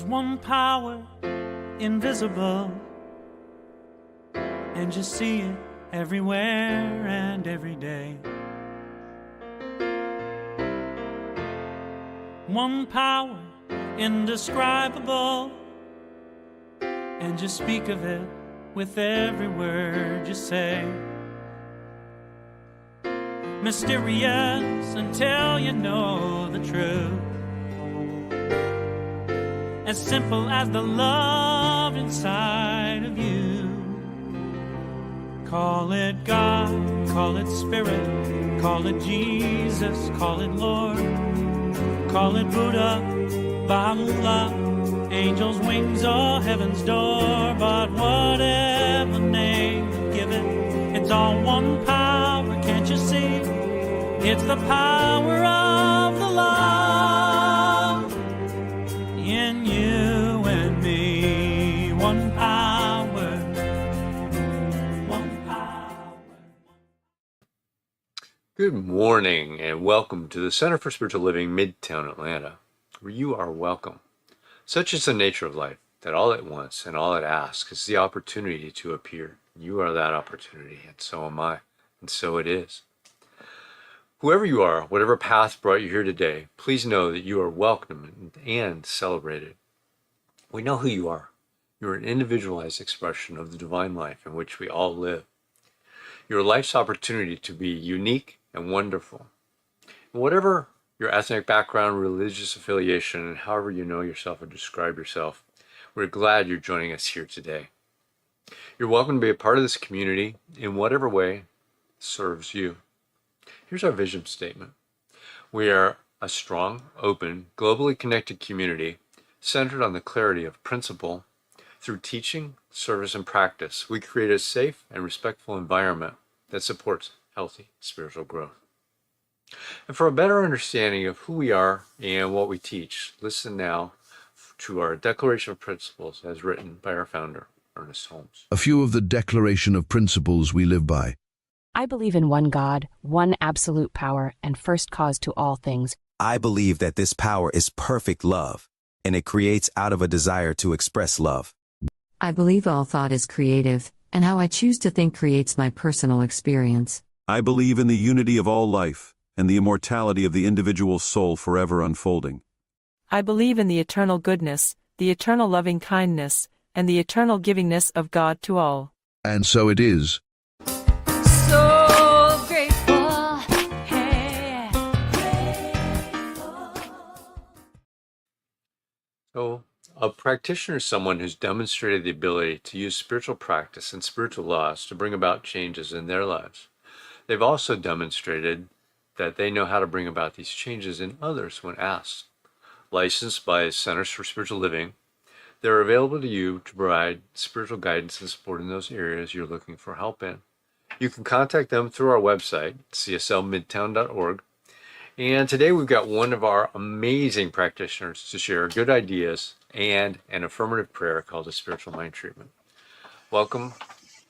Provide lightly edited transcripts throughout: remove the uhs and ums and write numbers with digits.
There's one power, invisible, and you see it everywhere and every day. One power, indescribable, and you speak of it with every word you say. Mysterious until you know the truth. As simple as the love inside of you. Call it God, call it Spirit, call it Jesus, call it Lord, call it Buddha, Baha'u'llah, angels' wings or heaven's door. But whatever name you give it, it's all one power, can't you see? It's the power of the love in you and me. One power, one power. Good morning and welcome to the Center for Spiritual Living, Midtown, Atlanta, where you are welcome. Such is the nature of life, that all it wants and all it asks is the opportunity to appear. You are that opportunity, and so am I, and so it is. Whoever you are, whatever path brought you here today, please know that you are welcome and celebrated. We know who you are. You are an individualized expression of the divine life in which we all live. Your life's opportunity to be unique and wonderful. Whatever your ethnic background, religious affiliation, and however you know yourself or describe yourself, we're glad you're joining us here today. You're welcome to be a part of this community in whatever way serves you. Here's our vision statement. We are a strong, open, globally connected community centered on the clarity of principle. Through teaching, service, and practice, we create a safe and respectful environment that supports healthy spiritual growth. And for a better understanding of who we are and what we teach, listen now to our Declaration of Principles as written by our founder, Ernest Holmes. A few of the Declaration of Principles we live by. I believe in one God, one absolute power, and first cause to all things. I believe that this power is perfect love, and it creates out of a desire to express love. I believe all thought is creative, and how I choose to think creates my personal experience. I believe in the unity of all life, and the immortality of the individual soul forever unfolding. I believe in the eternal goodness, the eternal loving kindness, and the eternal givingness of God to all. And so it is. So grateful, hey. So, a practitioner is someone who's demonstrated the ability to use spiritual practice and spiritual laws to bring about changes in their lives. They've also demonstrated that they know how to bring about these changes in others when asked. Licensed by Centers for Spiritual Living, they're available to you to provide spiritual guidance and support in those areas you're looking for help in. You can contact them through our website, cslmidtown.org. And today we've got one of our amazing practitioners to share good ideas and an affirmative prayer called a spiritual mind treatment. Welcome,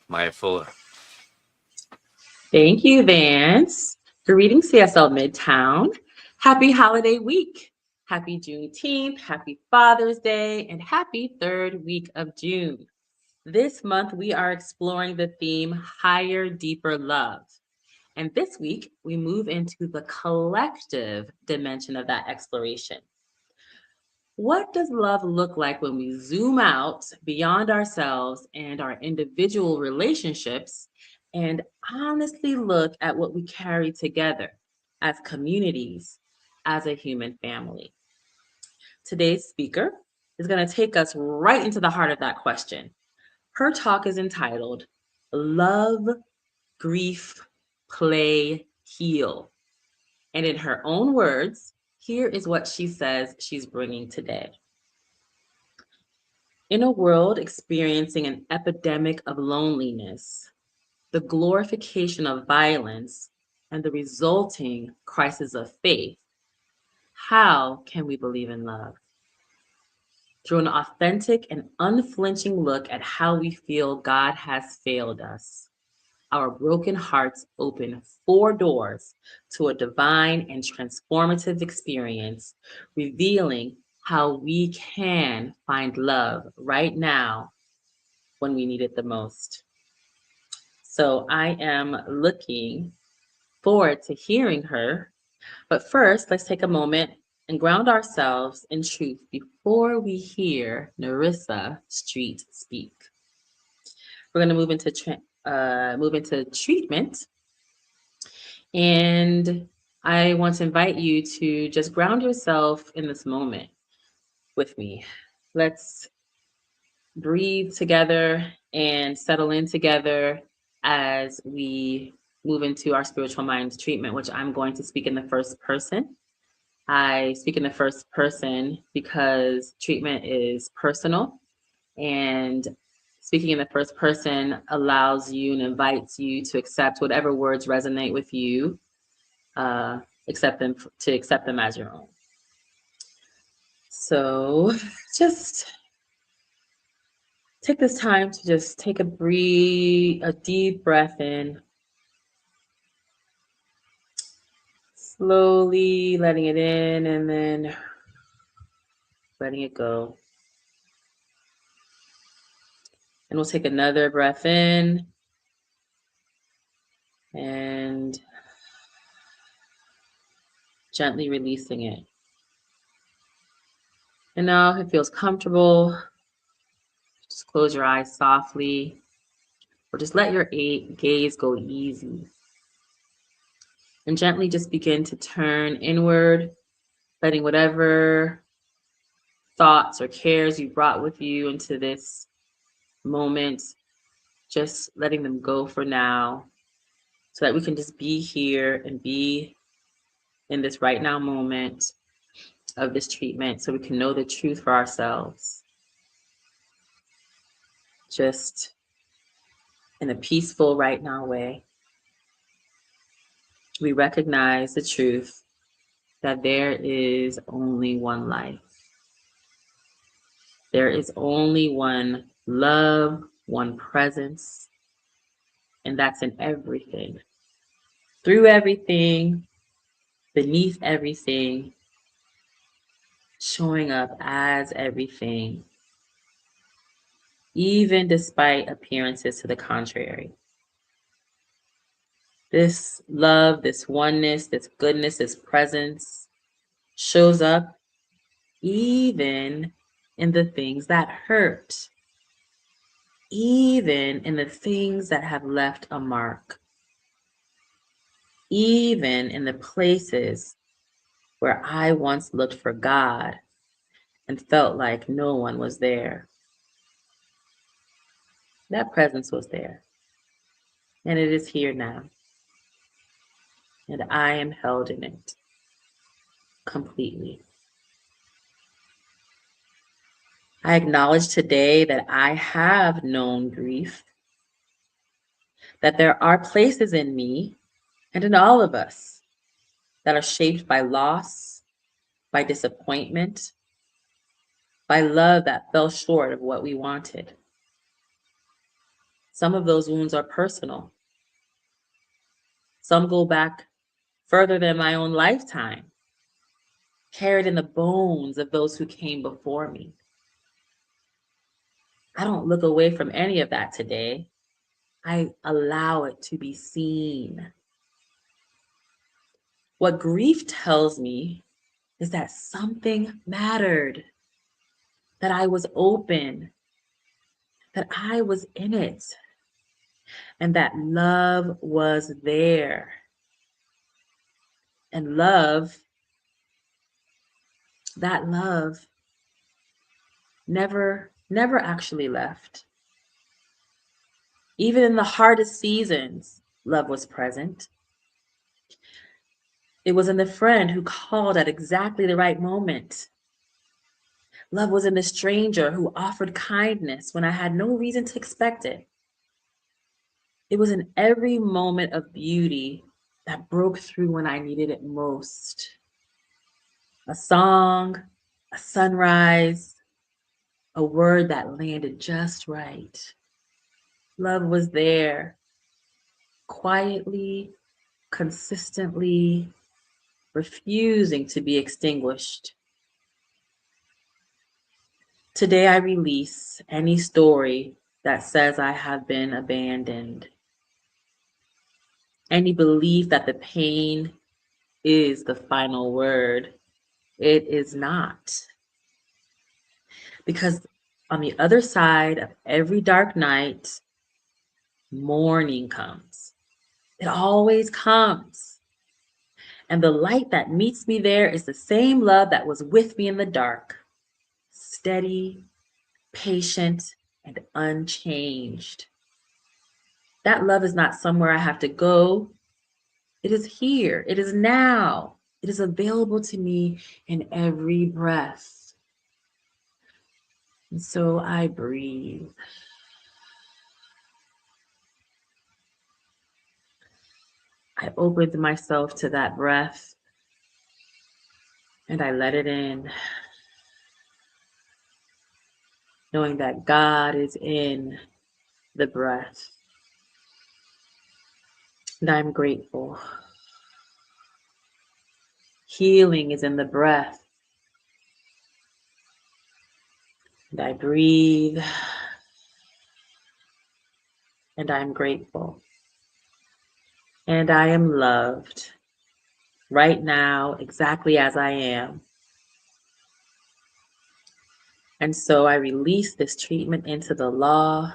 Maya Fuller. Thank you, Vance. Greetings, CSL Midtown. Happy holiday week. Happy Juneteenth, happy Father's Day, and happy third week of June. This month, we are exploring the theme Higher, Deeper Love. And this week, we move into the collective dimension of that exploration. What does love look like when we zoom out beyond ourselves and our individual relationships and honestly look at what we carry together as communities, as a human family? Today's speaker is going to take us right into the heart of that question. Her talk is entitled Love, Grief, Play, Heal. And in her own words, here is what she says she's bringing today. In a world experiencing an epidemic of loneliness, the glorification of violence, and the resulting crisis of faith, how can we believe in love? Through an authentic and unflinching look at how we feel God has failed us, our broken hearts open 4 doors to a divine and transformative experience, revealing how we can find love right now when we need it the most. So I am looking forward to hearing her. But first, let's take a moment and ground ourselves in truth before we hear Nerissa Street speak. We're going to move into treatment, and I want to invite you to just ground yourself in this moment with me. Let's breathe together and settle in together as we move into our spiritual mind treatment, which I'm going to speak in the first person. I speak in the first person because treatment is personal, and speaking in the first person allows you and invites you to accept whatever words resonate with you, accept them as your own. So just take this time to just take a deep breath in, slowly letting it in and then letting it go. And we'll take another breath in and gently releasing it. And now, if it feels comfortable, just close your eyes softly, or just let your gaze go easy. And gently just begin to turn inward, letting whatever thoughts or cares you brought with you into this moment, just letting them go for now, so that we can just be here and be in this right now moment of this treatment, so we can know the truth for ourselves. Just in a peaceful right now way, we recognize the truth that there is only one life. There is only one love, one presence, and that's in everything. Through everything, beneath everything, showing up as everything, even despite appearances to the contrary. This love, this oneness, this goodness, this presence shows up even in the things that hurt, even in the things that have left a mark, even in the places where I once looked for God and felt like no one was there. That presence was there, and it is here now, and I am held in it completely. I acknowledge today that I have known grief, that there are places in me and in all of us that are shaped by loss, by disappointment, by love that fell short of what we wanted. Some of those wounds are personal. Some go back further than my own lifetime, carried in the bones of those who came before me. I don't look away from any of that today. I allow it to be seen. What grief tells me is that something mattered, that I was open, that I was in it, and that love was there. And that love never actually left. Even in the hardest seasons, love was present. It was in the friend who called at exactly the right moment. Love was in the stranger who offered kindness when I had no reason to expect it. It was in every moment of beauty that broke through when I needed it most. A song, a sunrise, a word that landed just right. Love was there, quietly, consistently, refusing to be extinguished. Today I release any story that says I have been abandoned. Any belief that the pain is the final word. It is not. Because on the other side of every dark night, morning comes. It always comes. And the light that meets me there is the same love that was with me in the dark. Steady, patient, and unchanged. That love is not somewhere I have to go. It is here. It is now. It is available to me in every breath. And so I breathe. I opened myself to that breath and I let it in, knowing that God is in the breath. And I'm grateful. Healing is in the breath. And I breathe. And I'm grateful. And I am loved right now, exactly as I am. And so I release this treatment into the law,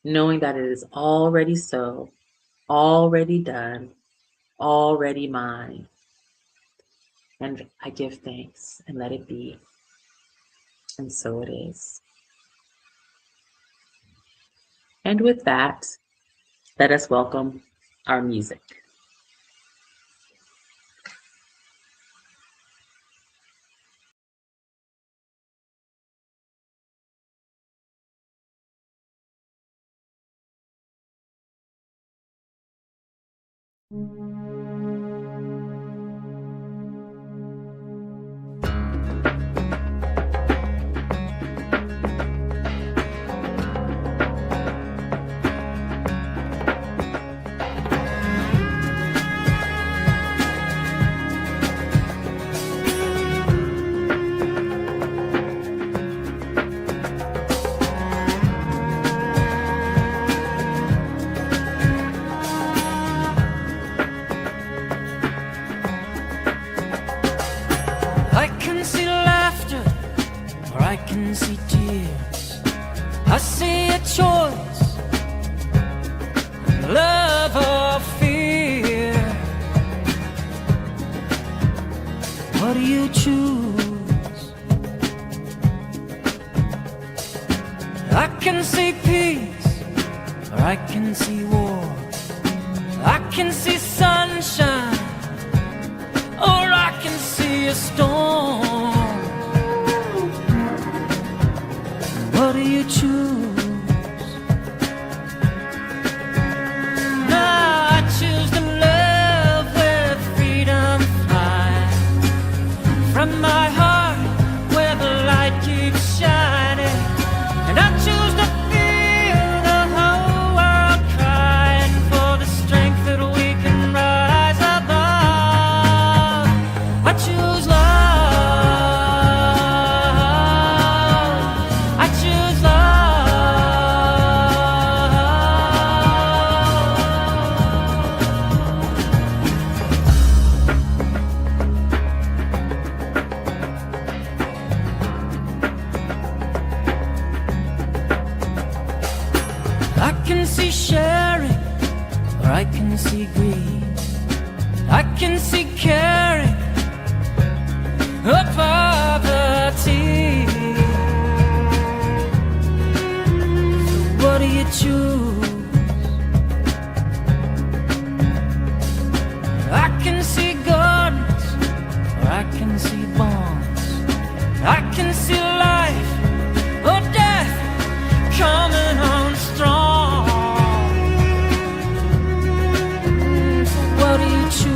knowing that it is already so, already done, already mine. And I give thanks and let it be. And so it is. And with that, let us welcome our music. I can see laughter, or I can see tears. I see a choice, love or fear. What do you choose? I can see peace, or I can see war. I can see sunshine, or I can see a storm. What do you choose? Now I choose to love where freedom flies from my heart, where the light keeps shining. And I choose to feel the whole world crying for the strength that we can rise above. I choose love. I choose love. I can see sharing, or I can see greed. I can see caring, or poverty. What do you choose? I can see gardens, or I can see bonds. I can see life or death coming on strong. What do you choose?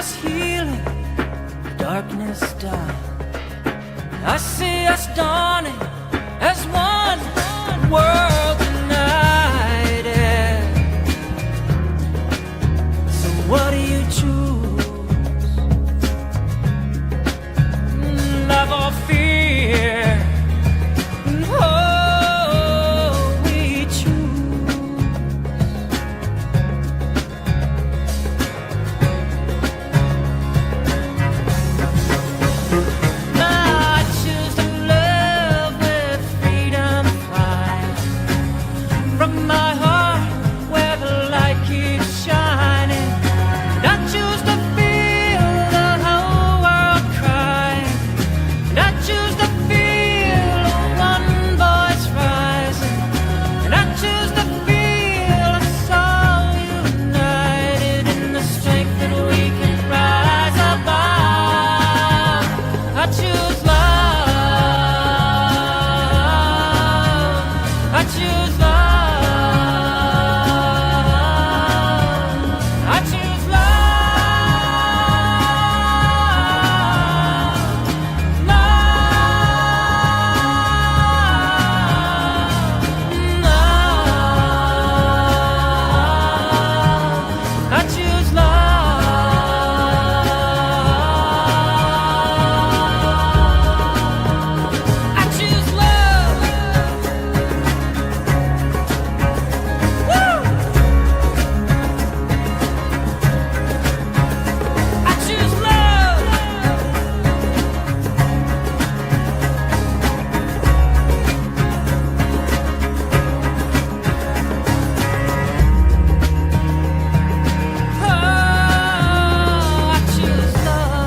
us healing, darkness die. I see us dawning as one world united. So what do you choose? Love or fear? Oh, we choose. I choose to live with freedom flying from my heart where the light keeps shining. And I choose to feel the whole world crying. And I choose to feel one voice rising. And I choose to feel us all united in the strength that we can rise above. I choose love. I choose love. I choose love. Love. I choose love. I choose love. Woo! I choose love. Oh, I choose love.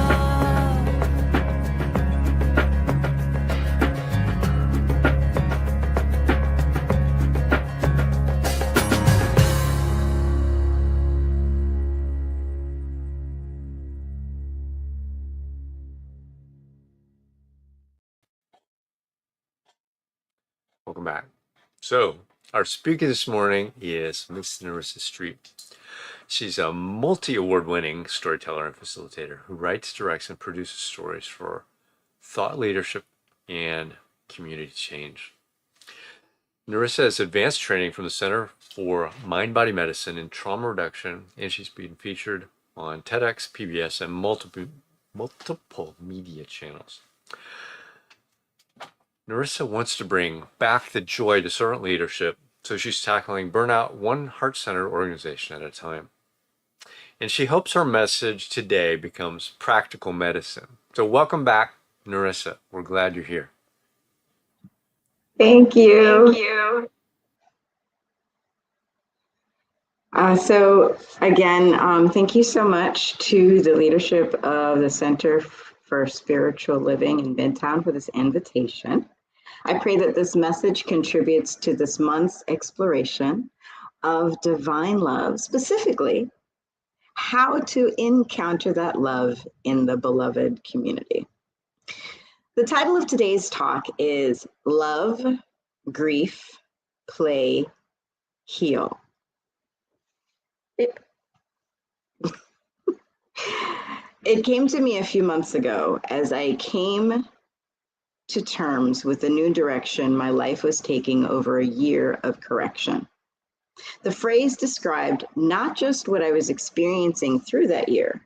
Welcome back. So, our speaker this morning is Miss Nerissa Street. She's a multi-award winning storyteller and facilitator who writes, directs, and produces stories for thought leadership and community change. Nerissa has advanced training from the Center for Mind-Body Medicine and Trauma Reduction, and she's been featured on TEDx, PBS, and multiple media channels. Nerissa wants to bring back the joy to servant leadership, so she's tackling burnout one heart-centered organization at a time. And she hopes our message today becomes practical medicine. So welcome back, Nerissa. We're glad you're here. Thank you. So again, thank you so much to the leadership of the Center for Spiritual Living in Midtown for this invitation. I pray that this message contributes to this month's exploration of divine love, specifically how to encounter that love in the beloved community. The title of today's talk is Love, Grief, Play, Heal. It came to me a few months ago as I came to terms with the new direction my life was taking over a year of correction. The phrase described not just what I was experiencing through that year,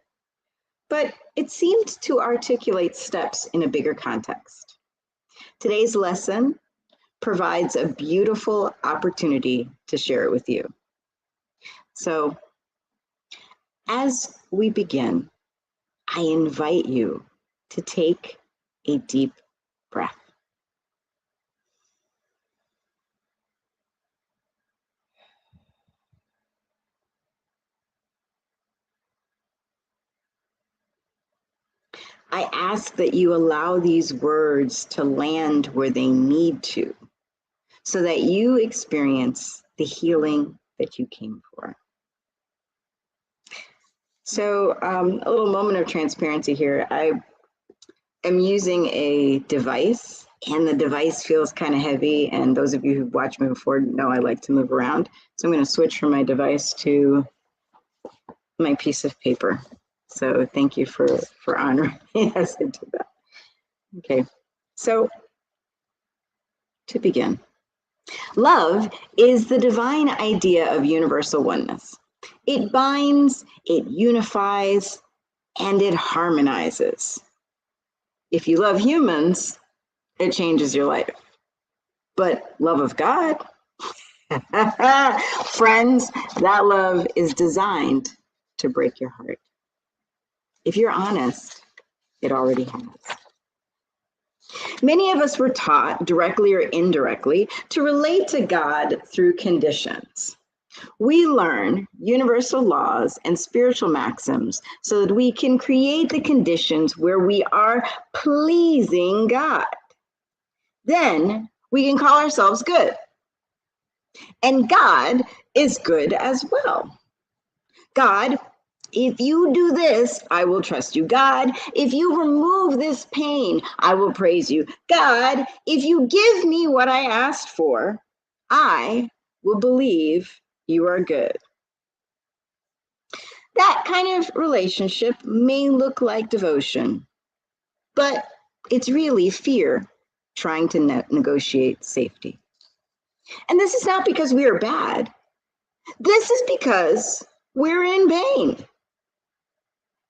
but it seemed to articulate steps in a bigger context. Today's lesson provides a beautiful opportunity to share it with you. So, as we begin, I invite you to take a deep breath. I ask that you allow these words to land where they need to, so that you experience the healing that you came for. So a little moment of transparency here. I am using a device, and the device feels kind of heavy, and those of you who've watched me before know I like to move around. So I'm going to switch from my device to my piece of paper. So thank you for honoring me as I do that. Okay, so to begin, love is the divine idea of universal oneness. It binds, it unifies, and it harmonizes. If you love humans, it changes your life. But love of God, friends, that love is designed to break your heart. If you're honest, it already has. Many of us were taught, directly or indirectly, to relate to God through conditions. We learn universal laws and spiritual maxims so that we can create the conditions where we are pleasing God. Then we can call ourselves good. And God is good as well. God, if you do this, I will trust you. God, if you remove this pain, I will praise you. God, if you give me what I asked for, I will believe you are good. That kind of relationship may look like devotion, but it's really fear trying to negotiate safety. And this is not because we are bad. This is because we're in pain.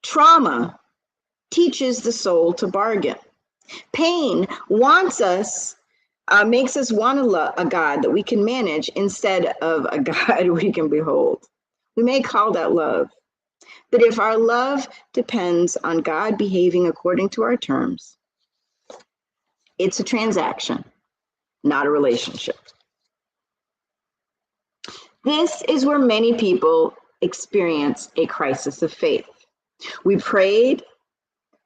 Trauma teaches the soul to bargain. Pain wants us, makes us want a God that we can manage instead of a God we can behold. We may call that love. But if our love depends on God behaving according to our terms, it's a transaction, not a relationship. This is where many people experience a crisis of faith. We prayed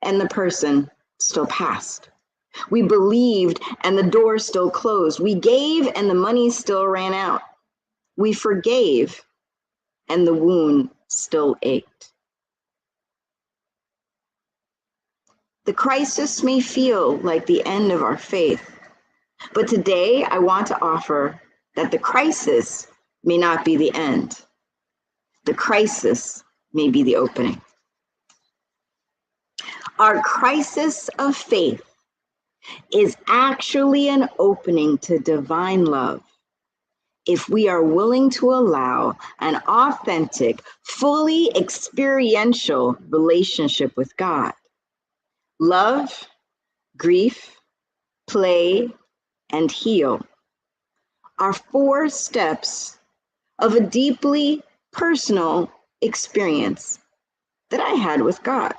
and the person still passed. We believed and the door still closed. We gave and the money still ran out. We forgave and the wound still ached. The crisis may feel like the end of our faith, but today I want to offer that the crisis may not be the end. The crisis may be the opening. Our crisis of faith is actually an opening to divine love if we are willing to allow an authentic, fully experiential relationship with God. Love, grief, play, and heal are 4 steps of a deeply personal experience that I had with God.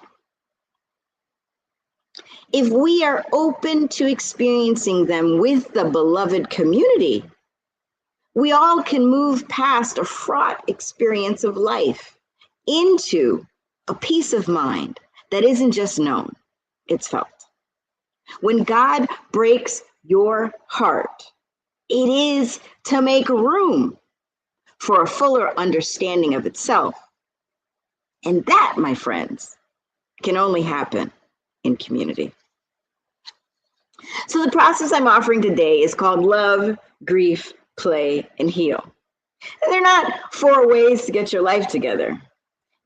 If we are open to experiencing them with the beloved community, we all can move past a fraught experience of life into a peace of mind that isn't just known, it's felt. When God breaks your heart, it is to make room for a fuller understanding of itself. And that, my friends, can only happen in community. So the process I'm offering today is called Love, Grief, Play, and Heal. And they're not 4 ways to get your life together.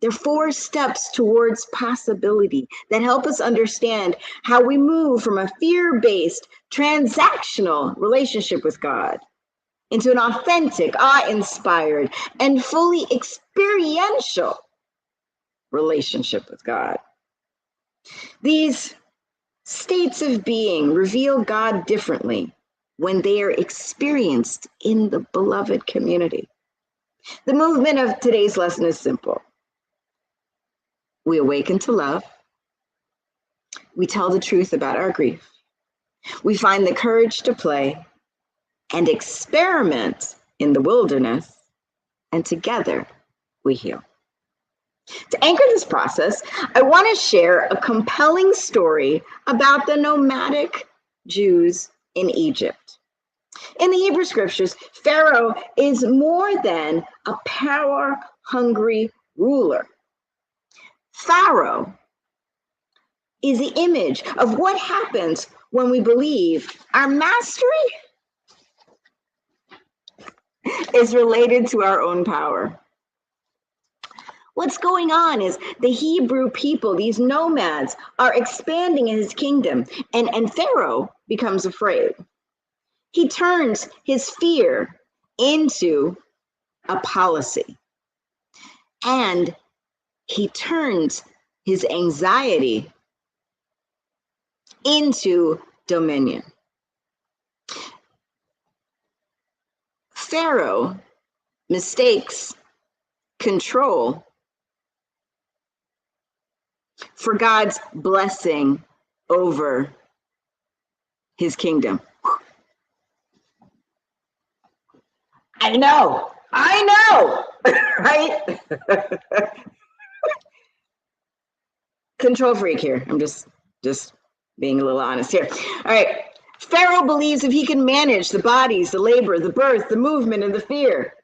They're 4 steps towards possibility that help us understand how we move from a fear-based, transactional relationship with God into an authentic, awe-inspired, and fully experiential relationship with God. These states of being reveal God differently when they are experienced in the beloved community. The movement of today's lesson is simple. We awaken to love. We tell the truth about our grief. We find the courage to play and experiment in the wilderness, and together we heal. To anchor this process, I want to share a compelling story about the nomadic Jews in Egypt. In the Hebrew scriptures, Pharaoh is more than a power-hungry ruler. Pharaoh is the image of what happens when we believe our mastery is related to our own power. What's going on is the Hebrew people, these nomads, are expanding in his kingdom, and Pharaoh becomes afraid. He turns his fear into a policy, and he turns his anxiety into dominion. Pharaoh mistakes control for God's blessing over his kingdom. I know, right? Control freak here. I'm just being a little honest here. All right. Pharaoh believes if he can manage the bodies, the labor, the birth, the movement, and the fear,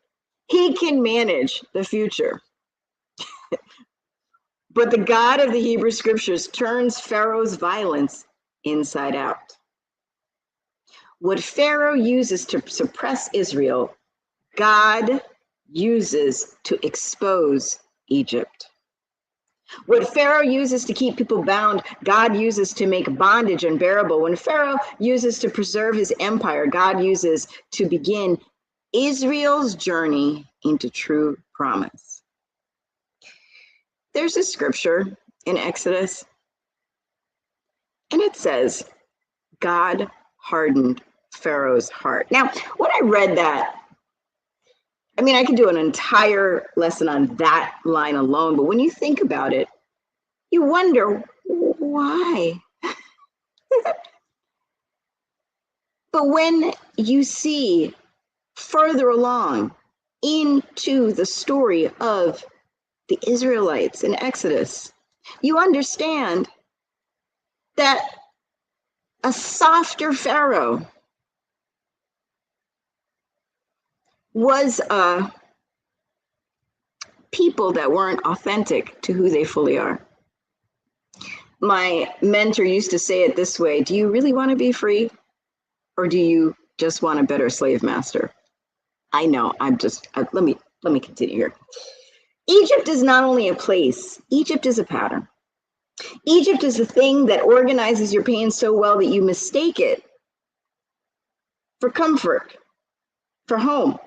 he can manage the future. But the God of the Hebrew scriptures turns Pharaoh's violence inside out. What Pharaoh uses to suppress Israel, God uses to expose Egypt. What Pharaoh uses to keep people bound, God uses to make bondage unbearable. When Pharaoh uses to preserve his empire, God uses to begin Israel's journey into true promise. There's a scripture in Exodus, and it says, God hardened Pharaoh's heart. Now, when I read that, I mean, I could do an entire lesson on that line alone, but when you think about it, you wonder why. But when you see further along into the story of the Israelites in Exodus, you understand that a softer Pharaoh was a people that weren't authentic to who they fully are. My mentor used to say it this way: do you really want to be free, or do you just want a better slave master? I know, let me continue here. Egypt is not only a place, Egypt is a pattern. Egypt is the thing that organizes your pain so well that you mistake it for comfort, for home.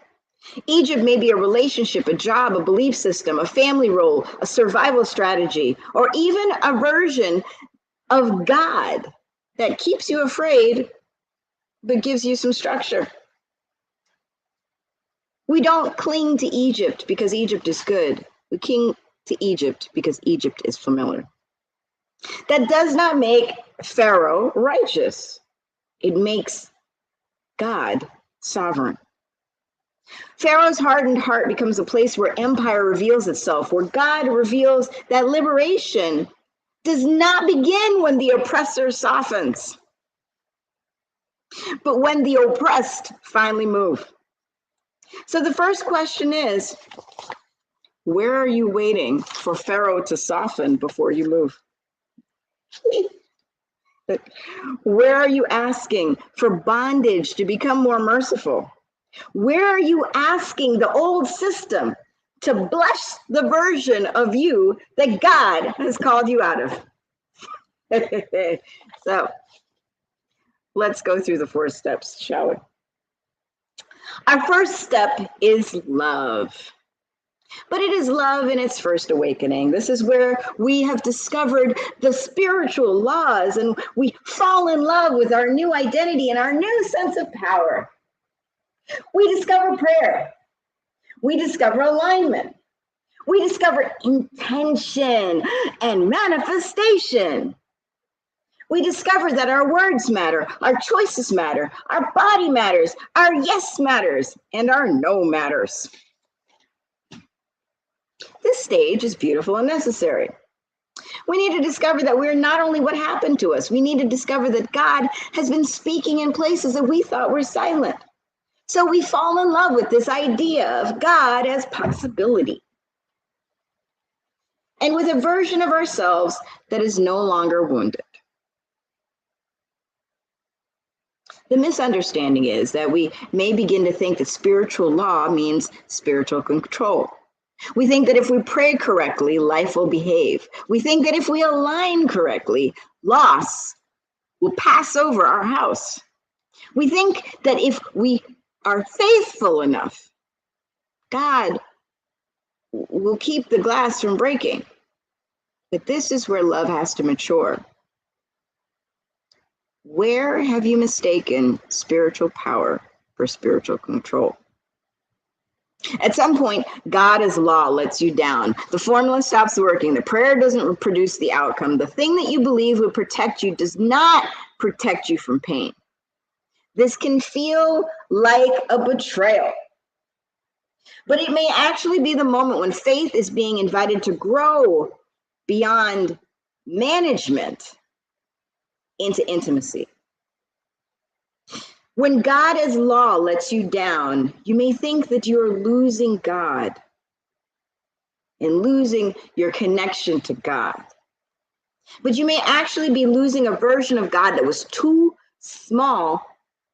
Egypt may be a relationship, a job, a belief system, a family role, a survival strategy, or even a version of God that keeps you afraid but gives you some structure. We don't cling to Egypt because Egypt is good. We cling to Egypt because Egypt is familiar. That does not make Pharaoh righteous. It makes God sovereign. Pharaoh's hardened heart becomes a place where empire reveals itself, where God reveals that liberation does not begin when the oppressor softens, but when the oppressed finally move. So the first question is, where are you waiting for Pharaoh to soften before you move? Where are you asking for bondage to become more merciful? Where are you asking the old system to bless the version of you that God has called you out of? So let's go through the 4 steps, shall we? Our first step is love. But it is love in its first awakening. This is where we have discovered the spiritual laws and we fall in love with our new identity and our new sense of power. We discover prayer. We discover alignment. We discover intention and manifestation. We discover that our words matter, our choices matter, our body matters, our yes matters, and our no matters. This stage is beautiful and necessary. We need to discover that we're not only what happened to us, we need to discover that God has been speaking in places that we thought were silent. So we fall in love with this idea of God as possibility, and with a version of ourselves that is no longer wounded. The misunderstanding is that we may begin to think that spiritual law means spiritual control. We think that if we pray correctly, life will behave. We think that if we align correctly, loss will pass over our house. We think that if we are faithful enough, God will keep the glass from breaking. But this is where love has to mature. Where have you mistaken spiritual power for spiritual control? At some point, God's law lets you down. The formula stops working. The prayer doesn't produce the outcome. The thing that you believe would protect you does not protect you from pain. This can feel like a betrayal. But it may actually be the moment when faith is being invited to grow beyond management into intimacy. When God's law lets you down, you may think that you're losing God and losing your connection to God. But you may actually be losing a version of God that was too small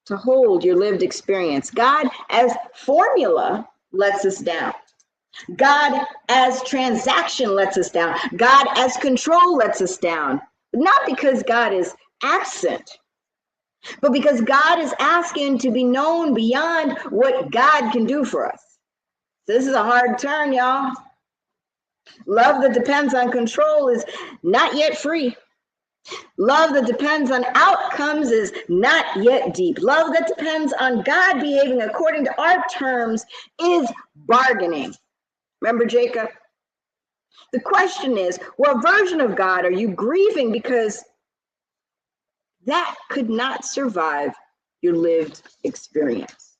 to hold your lived experience. God as formula lets us down. God as transaction lets us down. God as control lets us down. But not because God is absent, but because God is asking to be known beyond what God can do for us. This is a hard turn, y'all. Love that depends on control is not yet free. Love that depends on outcomes is not yet deep. Love that depends on God behaving according to our terms is bargaining. Remember Jacob? The question is, what version of God are you grieving because that could not survive your lived experience?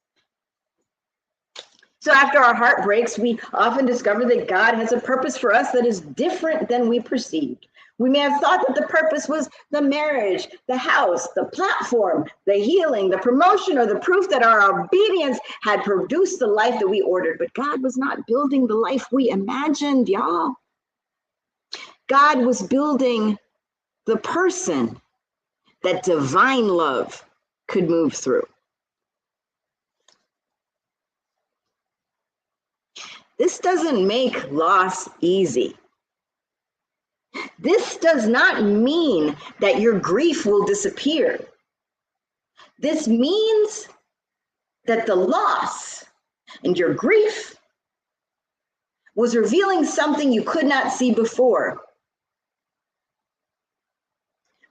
So after our heart breaks, we often discover that God has a purpose for us that is different than we perceived. We may have thought that the purpose was the marriage, the house, the platform, the healing, the promotion, or the proof that our obedience had produced the life that we ordered. But God was not building the life we imagined, y'all. God was building the person that divine love could move through. This doesn't make loss easy. This does not mean that your grief will disappear. This means that the loss and your grief was revealing something you could not see before.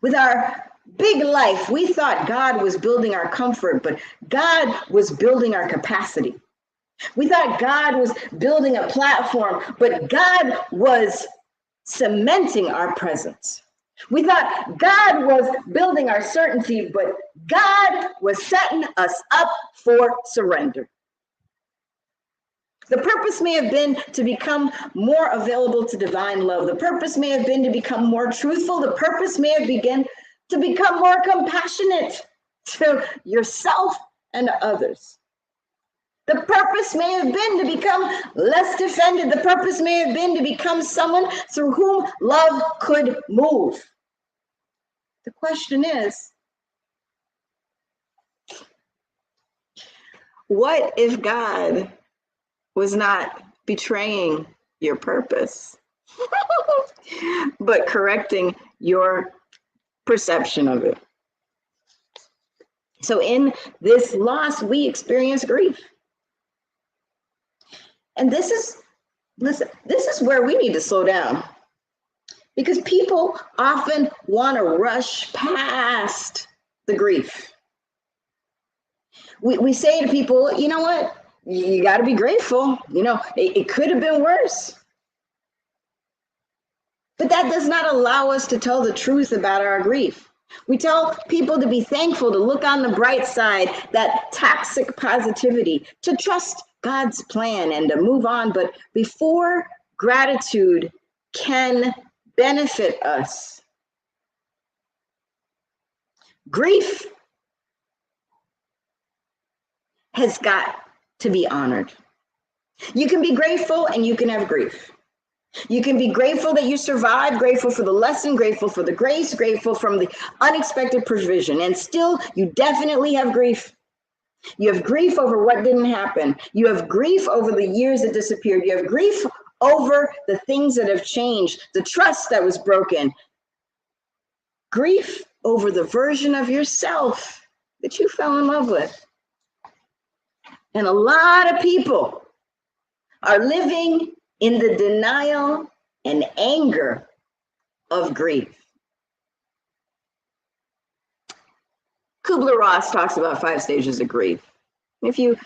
With our big life, we thought God was building our comfort, but God was building our capacity. We thought God was building a platform, but God was cementing our presence. We thought God was building our certainty, but God was setting us up for surrender. The purpose may have been to become more available to divine love. The purpose may have been to become more truthful. The purpose may have been to become more compassionate to yourself and to others. The purpose may have been to become less defended. The purpose may have been to become someone through whom love could move. The question is, what if God was not betraying your purpose, but correcting your perception of it? So in this loss, we experience grief. And this is where we need to slow down, because people often want to rush past the grief. We say to people, you know what? You got to be grateful. You know, it could have been worse. But that does not allow us to tell the truth about our grief. We tell people to be thankful, to look on the bright side, that toxic positivity, to trust God's plan and to move on. But before gratitude can benefit us, grief has got to be honored. You can be grateful and you can have grief. You can be grateful that you survived, grateful for the lesson, grateful for the grace, grateful from the unexpected provision, and still you definitely have grief. You have grief over what didn't happen. You have grief over the years that disappeared. You have grief over the things that have changed, the trust that was broken, grief over the version of yourself that you fell in love with. And a lot of people are living in the denial and anger of grief. Kubler-Ross talks about 5 stages of grief. If you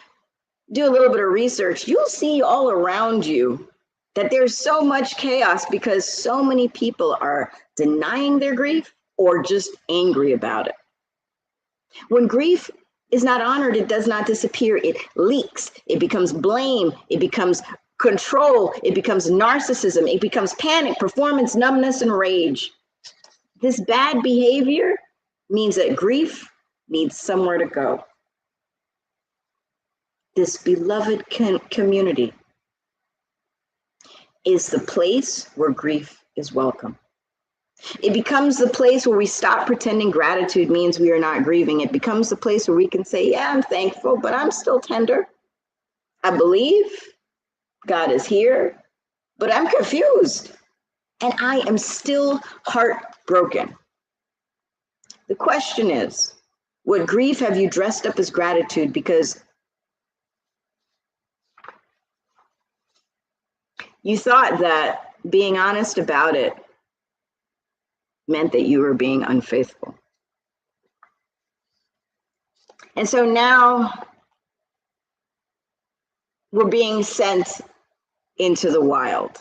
do a little bit of research, you'll see all around you that there's so much chaos because so many people are denying their grief or just angry about it. When grief is not honored, it does not disappear. It leaks. It becomes blame. It becomes control. It becomes narcissism. It becomes panic, performance, numbness, and rage. This bad behavior means that grief needs somewhere to go. This beloved community is the place where grief is welcome. It becomes the place where we stop pretending gratitude means we are not grieving. It becomes the place where we can say, yeah, I'm thankful, but I'm still tender. I believe God is here, but I'm confused. And I am still heartbroken. The question is, what grief have you dressed up as gratitude because you thought that being honest about it meant that you were being unfaithful? And so now we're being sent into the wild.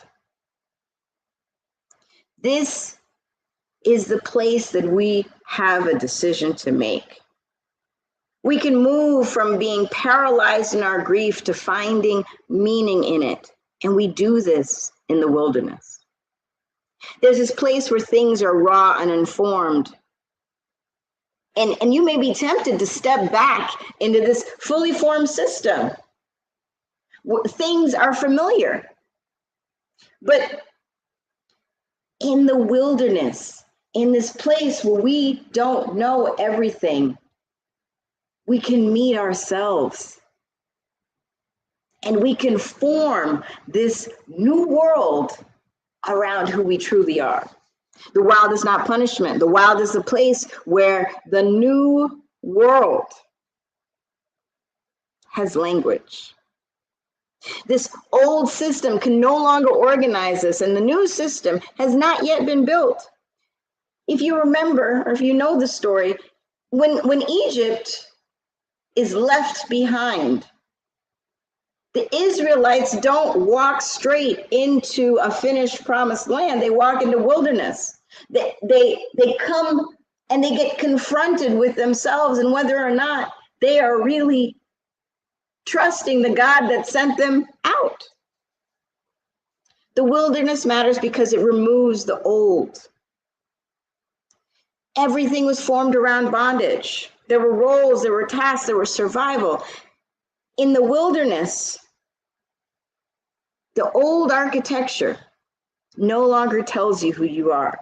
This is the place that we have a decision to make. We can move from being paralyzed in our grief to finding meaning in it. And we do this in the wilderness. There's this place where things are raw and uninformed. And you may be tempted to step back into this fully formed system. Things are familiar. But in the wilderness, in this place where we don't know everything, we can meet ourselves. And we can form this new world around who we truly are. The wild is not punishment. The wild is the place where the new world has language. This old system can no longer organize us, and the new system has not yet been built. If you remember, or if you know the story, when Egypt is left behind, the Israelites don't walk straight into a finished promised land. They walk into wilderness. They come and they get confronted with themselves and whether or not they are really trusting the God that sent them out. The wilderness matters because it removes the old. Everything was formed around bondage. There were roles, there were tasks, there was survival. In the wilderness, the old architecture no longer tells you who you are.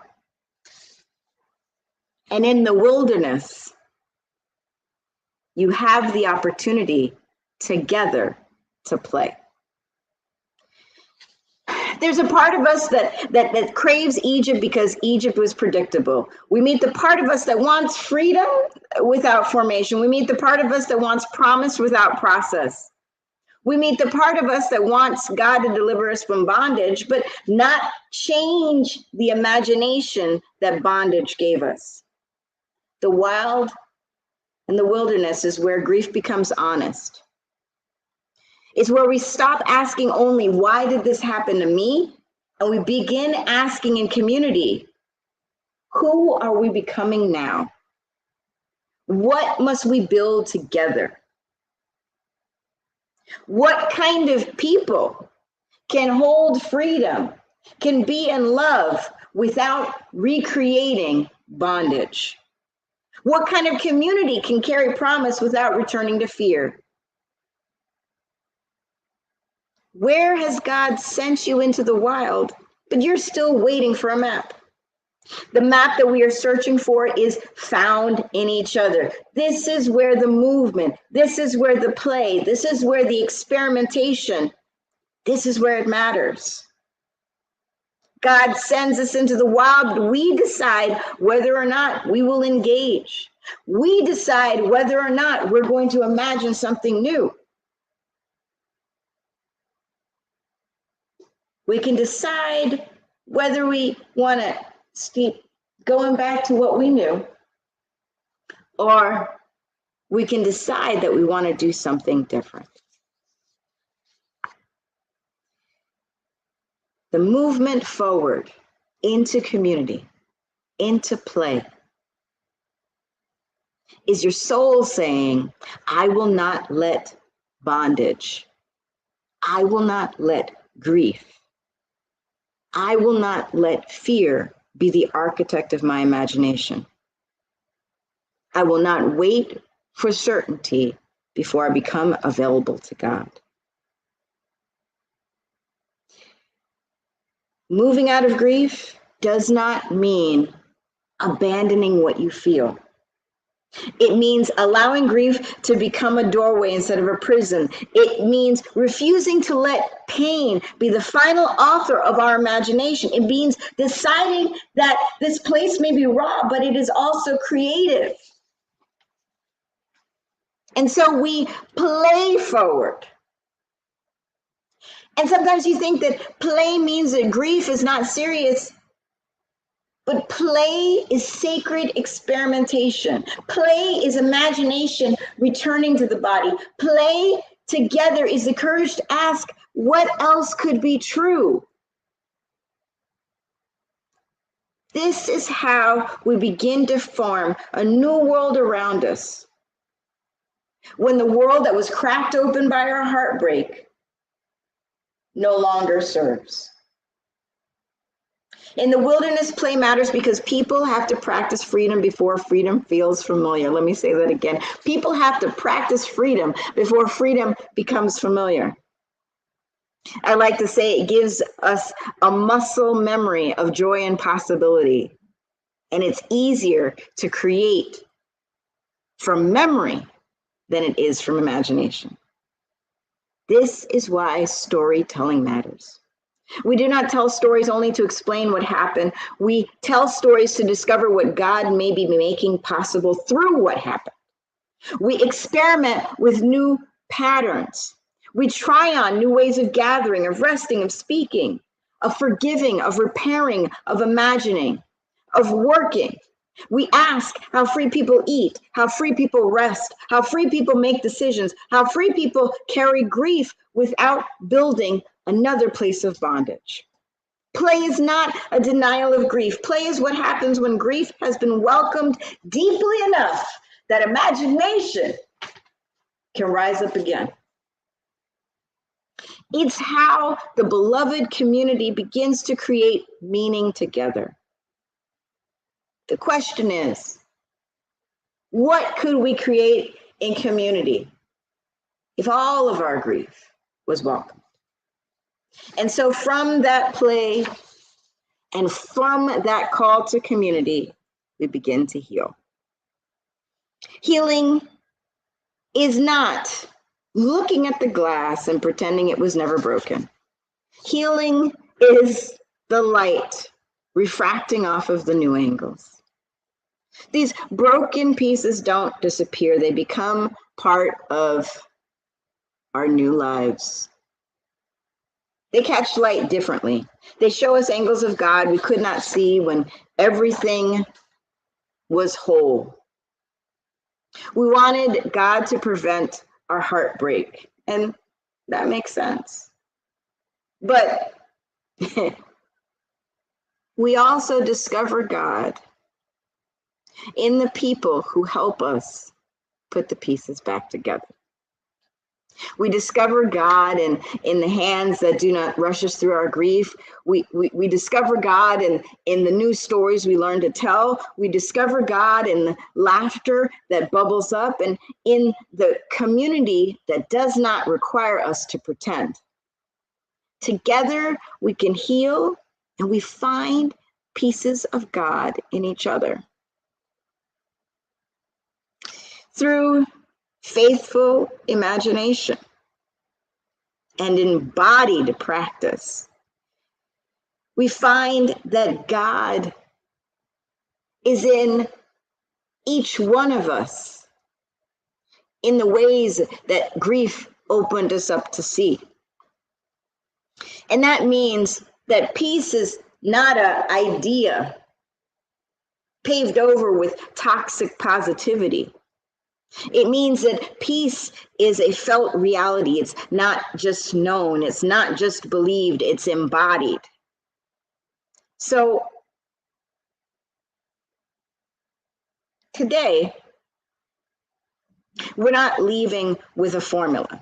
And in the wilderness, you have the opportunity together to play. There's a part of us that craves Egypt because Egypt was predictable. We meet the part of us that wants freedom without formation. We meet the part of us that wants promise without process. We meet the part of us that wants God to deliver us from bondage, but not change the imagination that bondage gave us. The wild and the wilderness is where grief becomes honest. It's where we stop asking only, why did this happen to me? And we begin asking in community, who are we becoming now? What must we build together? What kind of people can hold freedom, can be in love without recreating bondage? What kind of community can carry promise without returning to fear? Where has God sent you into the wild, but you're still waiting for a map? The map that we are searching for is found in each other. This is where the movement, this is where the play, this is where the experimentation, this is where it matters. God sends us into the wild. We decide whether or not we will engage. We decide whether or not we're going to imagine something new. We can decide whether we want to keep going back to what we knew, or we can decide that we want to do something different. The movement forward into community, into play, is your soul saying, I will not let bondage, I will not let grief, I will not let fear be the architect of my imagination. I will not wait for certainty before I become available to God. Moving out of grief does not mean abandoning what you feel. It means allowing grief to become a doorway instead of a prison. It means refusing to let pain be the final author of our imagination. It means deciding that this place may be raw, but it is also creative. And so we play forward. And sometimes you think that play means that grief is not serious. But play is sacred experimentation. Play is imagination returning to the body. Play together is the courage to ask, what else could be true? This is how we begin to form a new world around us. When the world that was cracked open by our heartbreak no longer serves. In the wilderness, play matters because people have to practice freedom before freedom feels familiar. Let me say that again. People have to practice freedom before freedom becomes familiar. I like to say it gives us a muscle memory of joy and possibility. And it's easier to create from memory than it is from imagination. This is why storytelling matters. We do not tell stories only to explain what happened. We tell stories to discover what God may be making possible through what happened. We experiment with new patterns. We try on new ways of gathering, of resting, of speaking, of forgiving, of repairing, of imagining, of working. We ask how free people eat, how free people rest, how free people make decisions, how free people carry grief without building another place of bondage. Play is not a denial of grief. Play is what happens when grief has been welcomed deeply enough that imagination can rise up again. It's how the beloved community begins to create meaning together. The question is, what could we create in community if all of our grief was welcomed? And so from that play and from that call to community, we begin to heal. Healing is not looking at the glass and pretending it was never broken. Healing is the light refracting off of the new angles. These broken pieces don't disappear. They become part of our new lives. They catch light differently. They show us angles of God we could not see when everything was whole. We wanted God to prevent our heartbreak, and that makes sense. But we also discover God in the people who help us put the pieces back together. We discover God in the hands that do not rush us through our grief. We discover God in the new stories we learn to tell. We discover God in the laughter that bubbles up and in the community that does not require us to pretend. Together, we can heal and we find pieces of God in each other. Through faithful imagination and embodied practice, we find that God is in each one of us in the ways that grief opened us up to see. And that means that peace is not an idea paved over with toxic positivity. It means that peace is a felt reality. It's not just known, it's not just believed, it's embodied. So today, we're not leaving with a formula.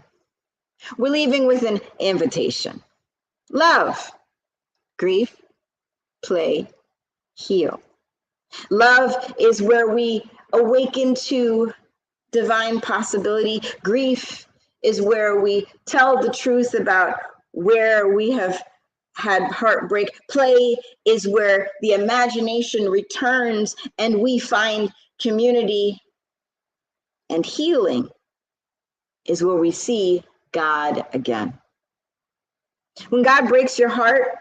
We're leaving with an invitation. Love, grief, play, heal. Love is where we awaken to divine possibility. Grief is where we tell the truth about where we have had heartbreak. Play is where the imagination returns and we find community. And healing is where we see God again. When God breaks your heart,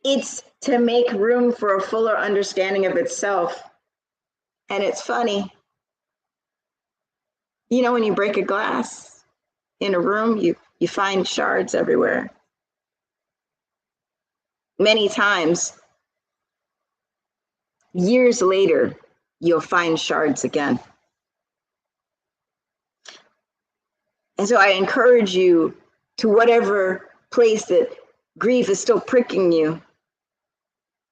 it's to make room for a fuller understanding of itself. And it's funny, you know, when you break a glass in a room, you find shards everywhere. Many times, years later, you'll find shards again. And so I encourage you, to whatever place that grief is still pricking you,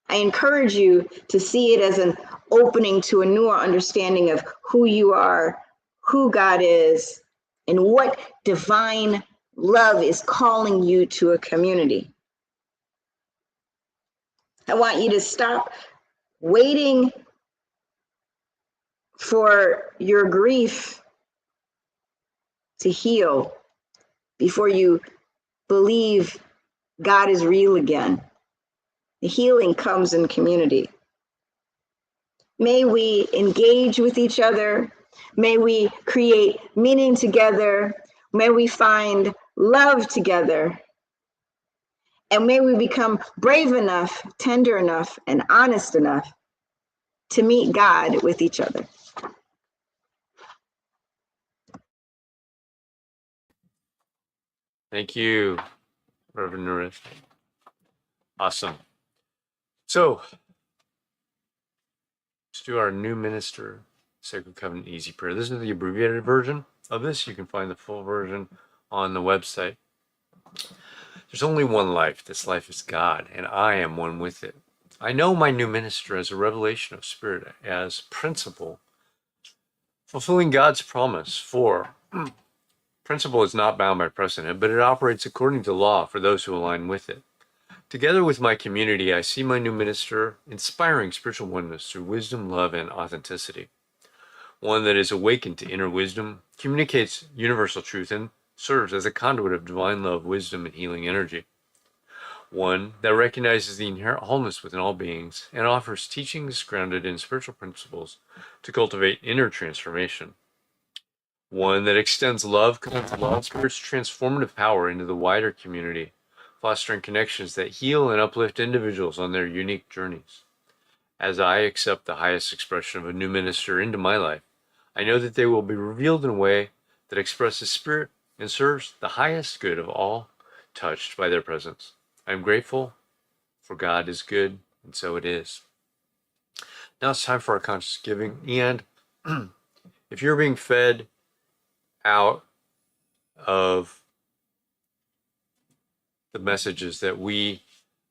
I encourage you to see it as an opening to a newer understanding of who you are, who God is, and what divine love is calling you to a community. I want you to stop waiting for your grief to heal before you believe God is real again. The healing comes in community. May we engage with each other. May we create meaning together. May we find love together. And may we become brave enough, tender enough, and honest enough to meet God with each other. Thank you, Reverend Nerissa. Awesome. So, let's do our new minister, Sacred Covenant Easy Prayer. This is the abbreviated version of this. You can find the full version on the website. There's only one life. This life is God, and I am one with it. I know my new minister as a revelation of spirit, as principle, fulfilling God's promise. For principle is not bound by precedent, but it operates according to law for those who align with it. Together with my community, I see my new minister inspiring spiritual oneness through wisdom, love, and authenticity. One that is awakened to inner wisdom, communicates universal truth, and serves as a conduit of divine love, wisdom, and healing energy. One that recognizes the inherent wholeness within all beings and offers teachings grounded in spiritual principles to cultivate inner transformation. One that extends love, spirit's transformative power into the wider community, fostering connections that heal and uplift individuals on their unique journeys. As I accept the highest expression of a new minister into my life, I know that they will be revealed in a way that expresses spirit and serves the highest good of all touched by their presence. I am grateful, for God is good, and so it is. Now it's time for our conscious giving, and if you're being fed out of the messages that we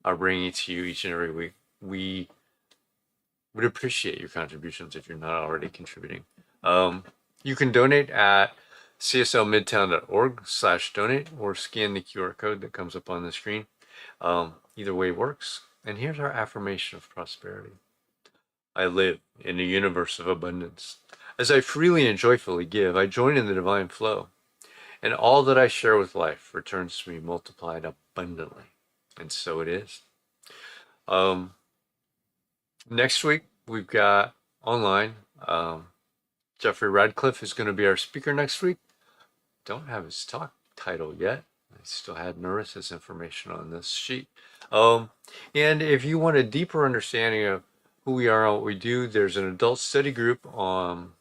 are bringing to you each and every week, we would appreciate your contributions if you're not already contributing. You can donate at cslmidtown.org/donate or scan the QR code that comes up on the screen. Either way works. And here's our affirmation of prosperity. I live in a universe of abundance. As I freely and joyfully give, I join in the divine flow. And all that I share with life returns to me multiplied abundantly. And so it is. Next week, we've got online, Jeffrey Radcliffe is going to be our speaker next week. Don't have his talk title yet. still had Nerissa's information on this sheet. And if you want a deeper understanding of who we are and what we do, there's an adult study group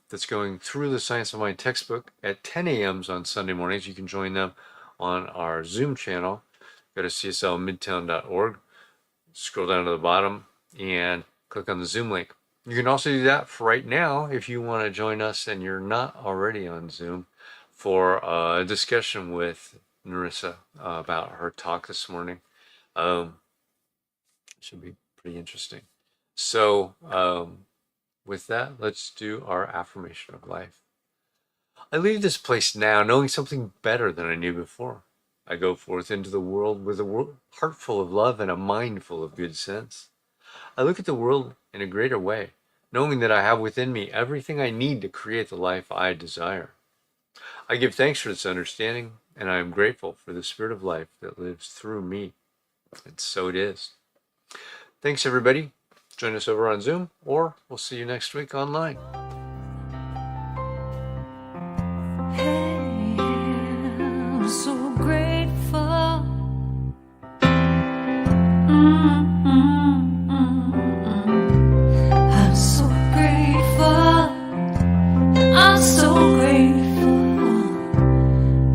that's going through the Science of Mind textbook at 10 a.m. on Sunday mornings. You can join them on our Zoom channel. Go to cslmidtown.org, scroll down to the bottom, and click on the Zoom link. You can also do that for right now if you want to join us and you're not already on Zoom for a discussion with Nerissa about her talk this morning. Should be pretty interesting. So with that, let's do our affirmation of life. I leave this place now knowing something better than I knew before. I go forth into the world with a heart full of love and a mind full of good sense. I look at the world in a greater way, knowing that I have within me everything I need to create the life I desire. I give thanks for this understanding, and I am grateful for the spirit of life that lives through me. And so it is. Thanks, everybody. Join us over on Zoom, or we'll see you next week online. I'm so grateful. I'm so grateful. I'm so grateful.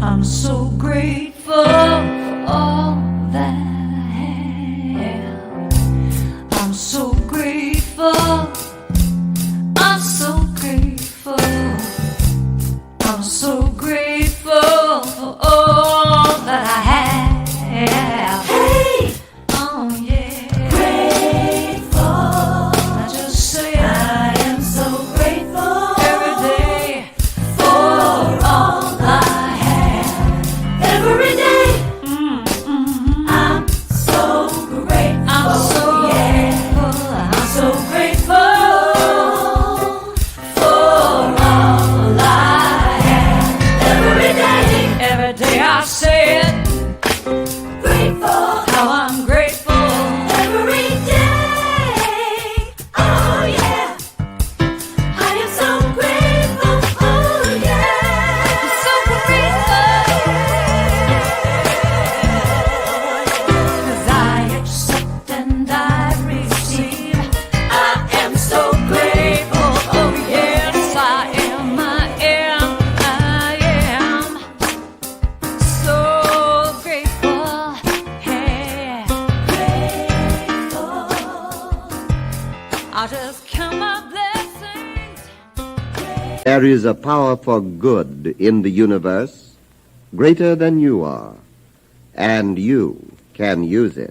I'm so grateful for all that I have. I'm so grateful. I'm so grateful. I'm so grateful for all that I have. Hey! Oh yeah. Grateful. I just say I am so grateful every day for all I have. Every day. I'm so grateful. I'm so grateful. I'm so grateful for all I have. Every day I say it. Grateful. How I'm grateful. Every day. Oh yeah. I am so grateful. Oh yeah. I'm so grateful. 'Cause I accept and I receive. I am so grateful. Oh yes, I am. I am. So grateful, hey, grateful. I'll just count my blessings. There is a power for good in the universe greater than you are, and you can use it.